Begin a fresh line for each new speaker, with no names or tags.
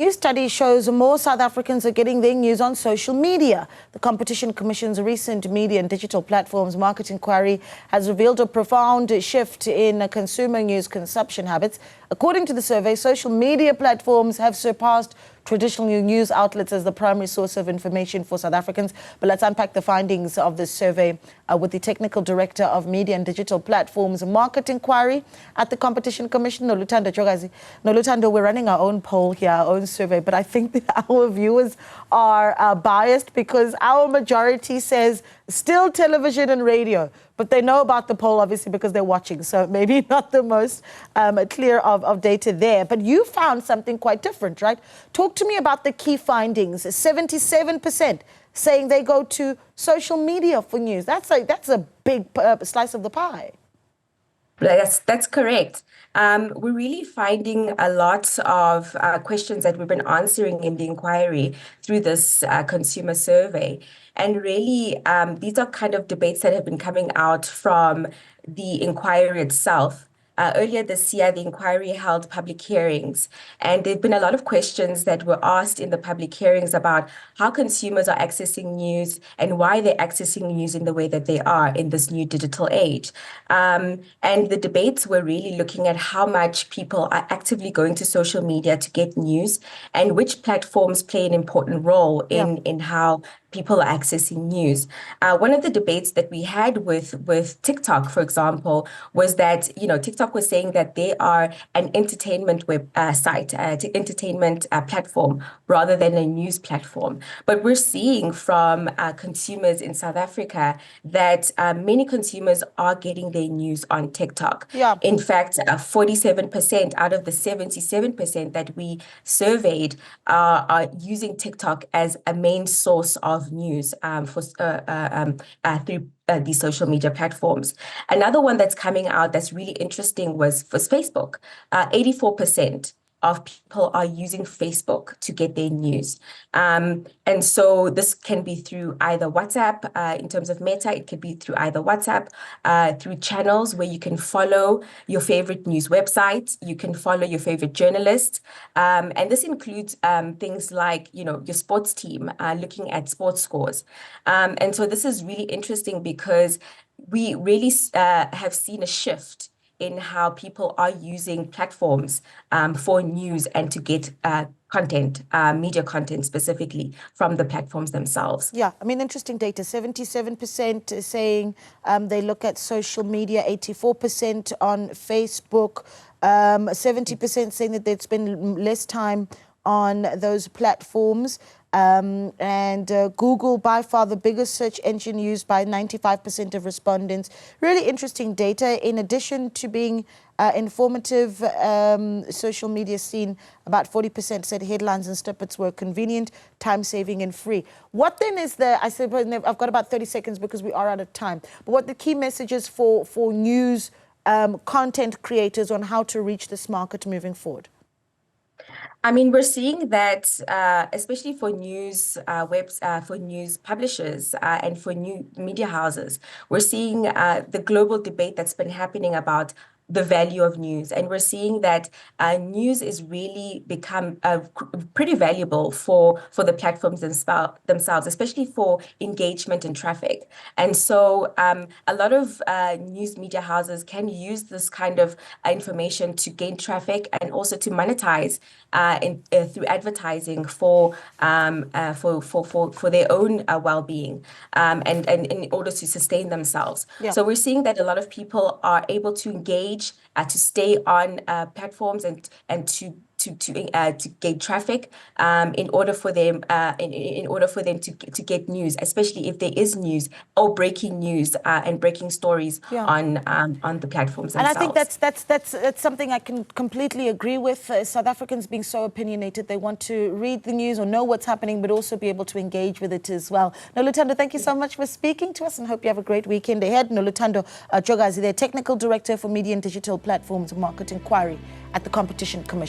New study shows more South Africans are getting their news on social media. The Competition Commission's recent media and digital platforms market inquiry has revealed a profound shift in consumer news consumption habits. According to the survey, social media platforms have surpassed traditional news outlets as the primary source of information for South Africans. But let's unpack the findings of this survey with the Technical Director of Media and Digital Platforms Market Inquiry at the Competition Commission, Noluthando Jogazi. Noluthando, we're running our own poll here, our own survey, but I think that our viewers are biased because our majority says still television and radio. But they know about the poll, obviously, because they're watching. So maybe not the most clear of data there. But you found something quite different, right? Talk to me about the key findings. 77% saying they go to social media for news. That's a big slice of the pie.
That's correct. We're really finding a lot of questions that we've been answering in the inquiry through this consumer survey. And really, these are kind of debates that have been coming out from the inquiry itself. Earlier this year, the inquiry held public hearings, and there have been a lot of questions that were asked in the public hearings about how consumers are accessing news and why they're accessing news in the way that they are in this new digital age. And the debates were really looking at how much people are actively going to social media to get news and which platforms play an important role in how people are accessing news. One of the debates that we had with TikTok, for example, was that, TikTok was saying that they are an entertainment site, entertainment platform rather than a news platform. But we're seeing from consumers in South Africa that many consumers are getting their news on TikTok.
Yeah.
In fact, 47% out of the 77% that we surveyed are using TikTok as a main source of news through these social media platforms. Another one that's coming out that's really interesting was Facebook. 84% of people are using Facebook to get their news. And so this can be through either WhatsApp, in terms of Meta, it could be through either WhatsApp, through channels where you can follow your favorite news websites, you can follow your favorite journalists. And this includes things like, your sports team, looking at sports scores. And so this is really interesting because we really have seen a shift in how people are using platforms for news and to get content, media content specifically from the platforms themselves.
Yeah, I mean, interesting data. 77% saying they look at social media, 84% on Facebook, 70% saying that they'd spend less time on those platforms. And Google, by far the biggest search engine used by 95% of respondents. Really interesting data. In addition to being informative, social media seen, about 40% said headlines and snippets were convenient, time-saving and free. What then is I suppose I've got about 30 seconds because we are out of time, but what the key messages for news content creators on how to reach this market moving forward?
I mean, we're seeing that, especially for news for news publishers and for new media houses, we're seeing the global debate that's been happening about the value of news. And we're seeing that news is really become pretty valuable for the platforms themselves, especially for engagement and traffic. And so a lot of news media houses can use this kind of information to gain traffic and also to monetize through advertising for their own well-being and in order to sustain themselves.
Yeah.
So we're seeing that a lot of people are able to engage, to stay on platforms and to gain traffic in order for them to get news, especially if there is news or breaking news and breaking stories on the platforms themselves.
And I think that's something I can completely agree with. South Africans being so opinionated, they want to read the news or know what's happening, but also be able to engage with it as well. Noluthando, thank you so much for speaking to us and hope you have a great weekend ahead. Noluthando Jogazi, the Technical Director for Media and Digital Platforms Market Inquiry at the Competition Commission.